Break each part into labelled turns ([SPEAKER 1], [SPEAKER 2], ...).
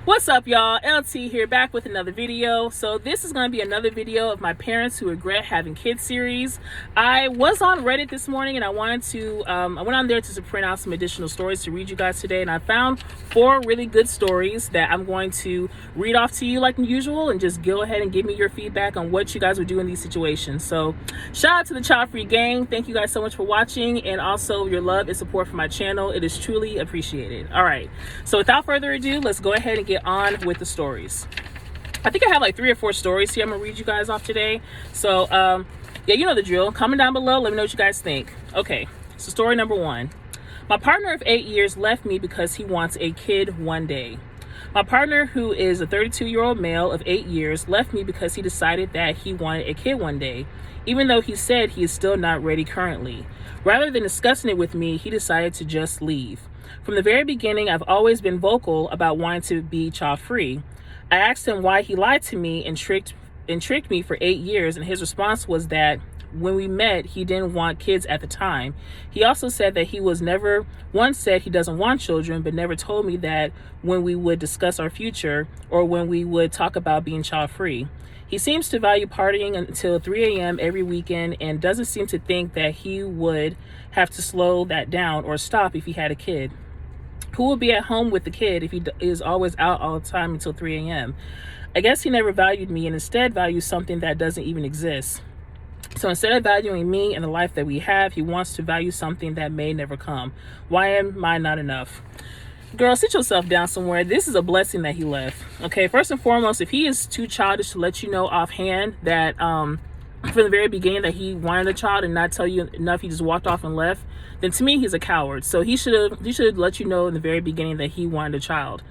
[SPEAKER 1] What's up, y'all? LT here, back with another video. So this is going to be another video of my parents who regret having kids series. I was on Reddit this morning and I wanted to I went on there to print out some additional stories to read you guys today, and I found 4 really good stories that I'm going to read off to you like usual, and just go ahead and give me your feedback on what you guys would do in these situations. So shout out to the Child Free Gang. Thank you guys so much for watching, and also your love and support for my channel. It is truly appreciated. All right, so without further ado, let's go ahead and get on with the stories. I think I have like 3 or 4 stories here I'm gonna read you guys off today. So yeah, you know the drill. Comment down below, let me know what you guys think. Okay, so story number 1. My partner of 8 years left me because he wants a kid one day. My partner, who is a 32-year-old male of 8 years, left me because he decided that he wanted a kid one day, even though he said he is still not ready currently. Rather than discussing it with me, he decided to just leave. From the very beginning, I've always been vocal about wanting to be child-free. I asked him why he lied to me and tricked me for 8 years, and his response was that when we met, he didn't want kids at the time. He also said that he was never once said he doesn't want children, but never told me that when we would discuss our future or when we would talk about being child-free. He seems to value partying until 3 a.m. every weekend and doesn't seem to think that he would have to slow that down or stop if he had a kid. Who will be at home with the kid if he is always out all the time until 3 a.m.? I guess he never valued me and instead values something that doesn't even exist. So instead of valuing me and the life that we have, he wants to value something that may never come. Why am I not enough? Girl, sit yourself down somewhere. This is a blessing that he left. Okay, first and foremost, if he is too childish to let you know offhand that from the very beginning that he wanted a child and not tell you enough, he just walked off and left, then to me he's a coward. So he should let you know in the very beginning that he wanted a child.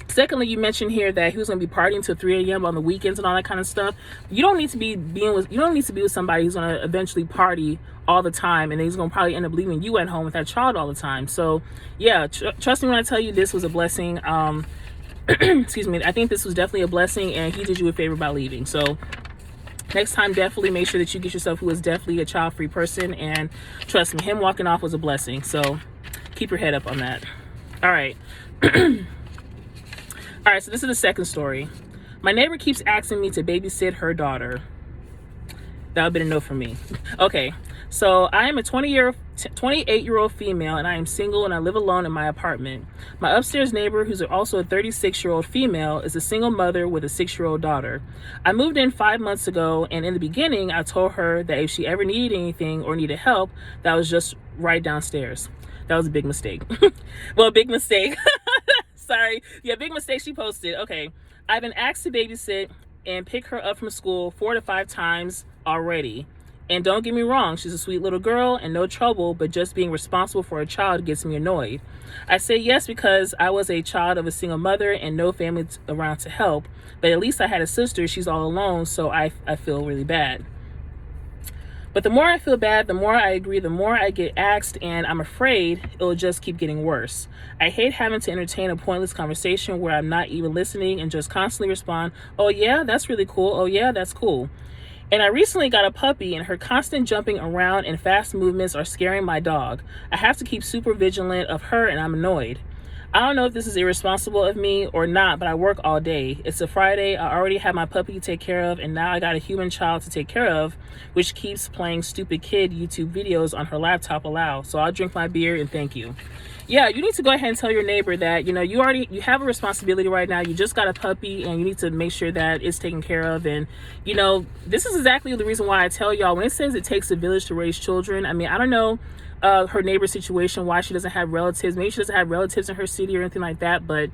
[SPEAKER 1] Secondly, you mentioned here that he was going to be partying till 3 a.m. on the weekends and all that kind of stuff. You don't need to be with somebody who's going to eventually party all the time, and then he's going to probably end up leaving you at home with that child all the time. So yeah, trust me when I tell you this was a blessing. Excuse me, I think this was definitely a blessing, and he did you a favor by leaving. So next time, definitely make sure that you get yourself who is definitely a child-free person, and trust me, him walking off was a blessing. So keep your head up on that. All right. All right, so this is the second story. My neighbor keeps asking me to babysit her daughter. That would have been a no for me. Okay, so I am a 28-year-old female, and I am single, and I live alone in my apartment. My upstairs neighbor, who's also a 36-year-old female, is a single mother with a 6-year-old daughter. I moved in 5 months ago, and in the beginning, I told her that if she ever needed anything or needed help, that was just right downstairs. That was a big mistake. Well, big mistake. Sorry. Yeah, big mistake she posted. Okay. I've been asked to babysit and pick her up from school 4 to 5 times already. And don't get me wrong, she's a sweet little girl and no trouble, but just being responsible for a child gets me annoyed. I say yes because I was a child of a single mother and no family around to help, but at least I had a sister. She's all alone, so I feel really bad. But the more I feel bad, the more I agree, the more I get asked, and I'm afraid it'll just keep getting worse. I hate having to entertain a pointless conversation where I'm not even listening and just constantly respond, oh yeah, that's really cool, oh yeah, that's cool. And I recently got a puppy, and her constant jumping around and fast movements are scaring my dog. I have to keep super vigilant of her, and I'm annoyed. I don't know if this is irresponsible of me or not, but I work all day. It's a Friday. I already have my puppy to take care of, and now I got a human child to take care of, which keeps playing stupid kid YouTube videos on her laptop aloud. So I'll drink my beer and thank you. Yeah, you need to go ahead and tell your neighbor that, you know, you have a responsibility right now. You just got a puppy, and you need to make sure that it's taken care of. And, you know, this is exactly the reason why I tell y'all, when it says it takes a village to raise children, I mean, I don't know her neighbor's situation, why she doesn't have relatives. Maybe she doesn't have relatives in her city or anything like that, but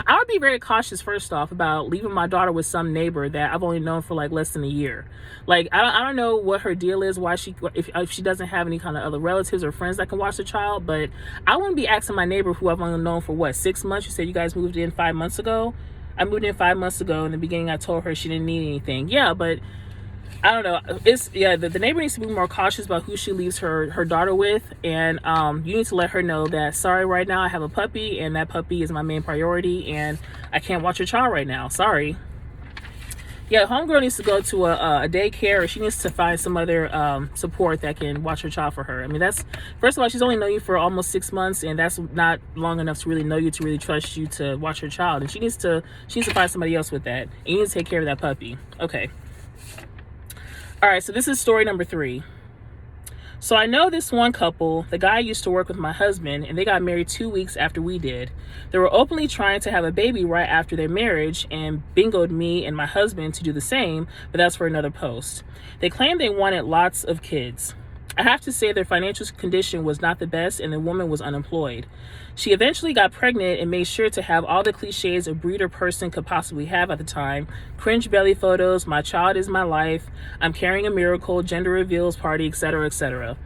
[SPEAKER 1] I would be very cautious first off about leaving my daughter with some neighbor that I've only known for like less than a year. Like I don't know what her deal is, why if she doesn't have any kind of other relatives or friends that can watch the child, but I wouldn't be asking my neighbor who I've only known for what, 6 months. You said you guys moved in 5 months ago. I moved in 5 months ago. In the beginning I told her she didn't need anything. Yeah, but I don't know. The neighbor needs to be more cautious about who she leaves her daughter with, and you need to let her know that, sorry, right now I have a puppy, and that puppy is my main priority, and I can't watch your child right now. Sorry. Yeah, homegirl needs to go to a daycare, or she needs to find some other support that can watch her child for her. I mean, that's, first of all, she's only known you for almost 6 months, and that's not long enough to really know you, to really trust you to watch her child. And she needs to find somebody else with that. And you need to take care of that puppy. Okay. All right, so this is story number 3. So I know this one couple. The guy used to work with my husband, and they got married 2 weeks after we did. They were openly trying to have a baby right after their marriage and bingoed me and my husband to do the same, but that's for another post. They claimed they wanted lots of kids. I have to say their financial condition was not the best, and the woman was unemployed. She eventually got pregnant and made sure to have all the cliches a breeder person could possibly have at the time. Cringe belly photos, my child is my life, I'm carrying a miracle, gender reveals party, etc., etc.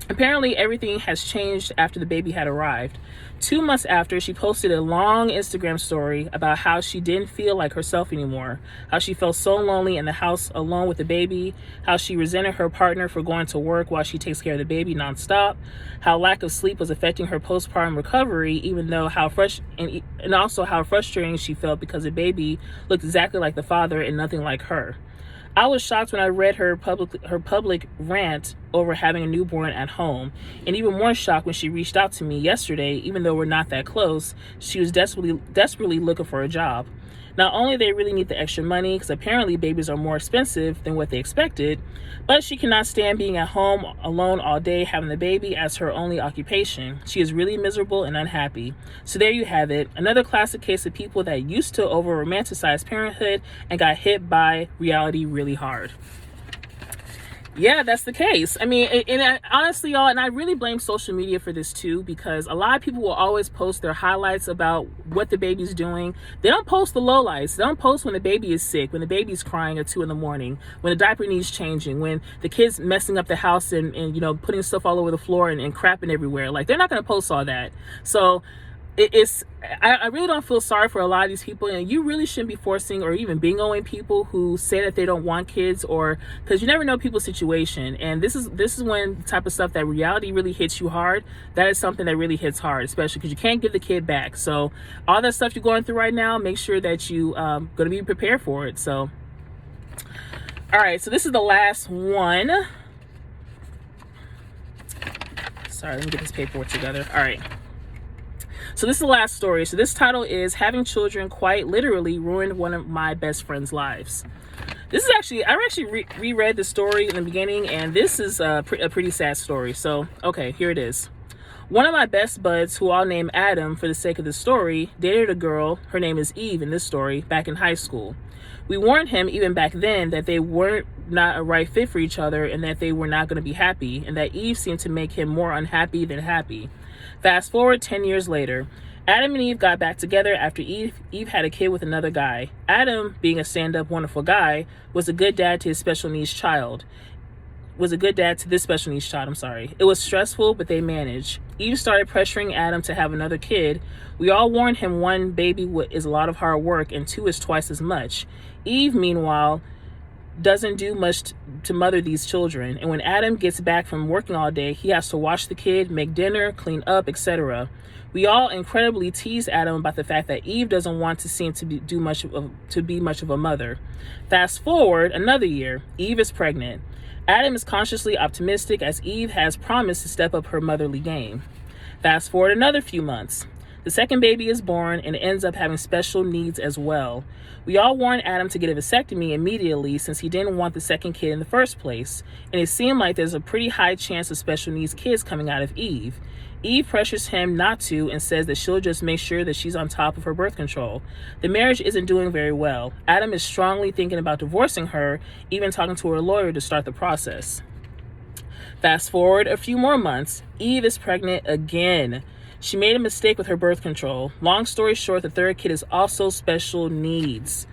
[SPEAKER 1] Apparently, everything has changed after the baby had arrived. 2 months after, she posted a long Instagram story about how she didn't feel like herself anymore, how she felt so lonely in the house alone with the baby, how she resented her partner for going to work while she takes care of the baby nonstop, how lack of sleep was affecting her postpartum recovery, even though and also how frustrating she felt because the baby looked exactly like the father and nothing like her. I was shocked when I read her public rant over having a newborn at home, and even more shocked when she reached out to me yesterday. Even though we're not that close, she was desperately looking for a job. Not only they really need the extra money, because apparently babies are more expensive than what they expected, but she cannot stand being at home alone all day having the baby as her only occupation. She is really miserable and unhappy. So there you have it, another classic case of people that used to over romanticize parenthood and got hit by reality really hard. Yeah, that's the case. I mean, honestly, y'all, and I really blame social media for this too, because a lot of people will always post their highlights about what the baby's doing. They don't post the lowlights. They don't post when the baby is sick, when the baby's crying at 2 a.m, when the diaper needs changing, when the kid's messing up the house and putting stuff all over the floor and crapping everywhere. Like, they're not going to post all that. So I really don't feel sorry for a lot of these people, and you really shouldn't be forcing or even bingoing people who say that they don't want kids, or because you never know people's situation. And this is when type of stuff that reality really hits you hard. That is something that really hits hard, especially because you can't give the kid back. So all that stuff you're going through right now, make sure that you going to be prepared for it. So all right, so this is the last one. Sorry, let me get this paperwork together. All right. So this is the last story. So this title is Having Children Quite Literally Ruined One of My Best Friend's Lives. This is actually, I actually reread the story in the beginning, and this is a pretty sad story. So, okay, here it is. One of my best buds, who I'll name Adam for the sake of the story, dated a girl, her name is Eve in this story, back in high school. We warned him even back then that they weren't not a right fit for each other, and that they were not going to be happy, and that Eve seemed to make him more unhappy than happy. Fast forward 10 years later, Adam and Eve got back together after Eve had a kid with another guy. Adam, being a stand-up wonderful guy, was a good dad to this special needs child. It was stressful, but they managed. Eve started pressuring Adam to have another kid. We all warned him 1 baby is a lot of hard work and 2 is twice as much. Eve, meanwhile, doesn't do much to mother these children, and when Adam gets back from working all day, he has to watch the kid, make dinner, clean up, etc. We all incredibly tease Adam about the fact that Eve doesn't want to seem to be much of a mother. Fast forward another year, Eve is pregnant. Adam is consciously optimistic as Eve has promised to step up her motherly game. Fast forward another few months. The second baby is born and ends up having special needs as well. We all warned Adam to get a vasectomy immediately since he didn't want the second kid in the first place, and it seemed like there's a pretty high chance of special needs kids coming out of Eve. Eve pressures him not to and says that she'll just make sure that she's on top of her birth control. The marriage isn't doing very well. Adam is strongly thinking about divorcing her, even talking to her lawyer to start the process. Fast forward a few more months, Eve is pregnant again. She made a mistake with her birth control. Long story short, the third kid is also special needs.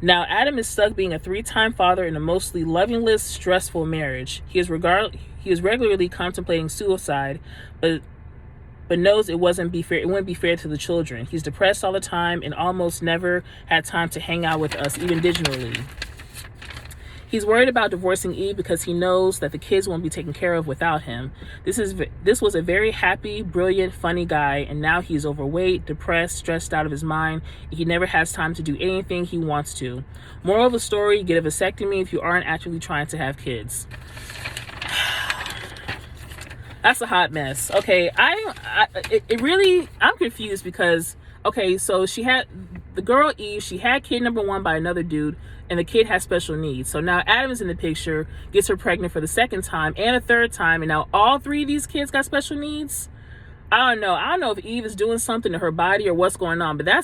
[SPEAKER 1] Now, Adam is stuck being a 3-time father in a mostly lovingless, stressful marriage. He is regularly contemplating suicide, but knows it wouldn't be fair to the children. He's depressed all the time and almost never had time to hang out with us, even digitally. He's worried about divorcing Eve because he knows that the kids won't be taken care of without him. This was a very happy, brilliant, funny guy, and now he's overweight, depressed, stressed out of his mind. He never has time to do anything he wants to. Moral of the story, get a vasectomy if you aren't actually trying to have kids. That's a hot mess. Okay, I'm confused because, okay, so she had, the girl Eve, she had kid number 1 by another dude, and the kid has special needs. So now Adam is in the picture, gets her pregnant for the 2nd time and a 3rd time, and now all 3 of these kids got special needs. I don't know if Eve is doing something to her body or what's going on, but I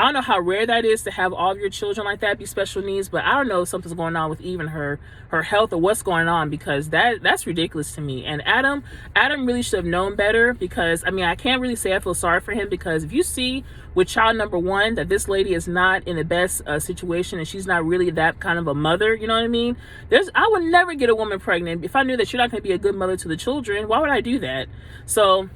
[SPEAKER 1] don't know how rare that is to have all of your children like that be special needs, but I don't know if something's going on with Eve and her health or what's going on, because that's ridiculous to me. And Adam really should have known better, because I mean, I can't really say I feel sorry for him, because if you see with child number 1 that this lady is not in the best situation, and she's not really that kind of a mother, you know what I mean? I would never get a woman pregnant if I knew that you're not going to be a good mother to the children. Why would I do that? So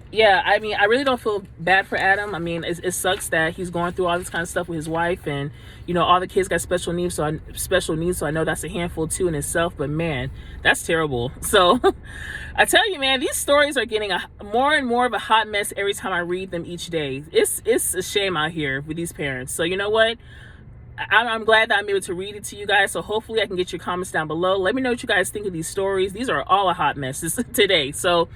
[SPEAKER 1] yeah, I mean, I really don't feel bad for Adam. I mean, it sucks that he's going through all this kind of stuff with his wife, and you know, all the kids got special needs, so I know that's a handful too in itself, but man, that's terrible. So I tell you, man, these stories are getting more and more of a hot mess every time I read them each day. It's a shame out here with these parents. So you know what? I'm glad that I'm able to read it to you guys. So hopefully I can get your comments down below. Let me know what you guys think of these stories. These are all a hot mess today. So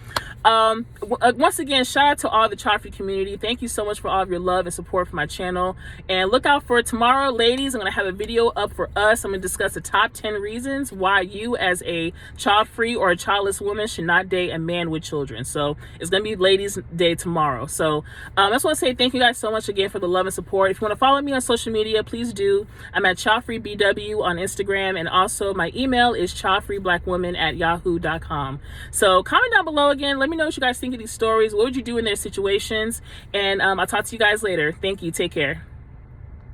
[SPEAKER 1] once again, shout out to all the child-free community. Thank you so much for all of your love and support for my channel. And look out for tomorrow, ladies. I'm going to have a video up for us. I'm going to discuss the top 10 reasons why you as a child-free or a childless woman should not date a man with children. So it's going to be Ladies' Day tomorrow. So I just want to say thank you guys so much again for the love and support. If you want to follow me on social media, please do. I'm at childfreebw on Instagram, and also my email is childfreeblackwoman@yahoo.com. So comment down below again. Let me know what you guys think of these stories. What would you do in their situations? And I'll talk to you guys later. Thank you. Take care.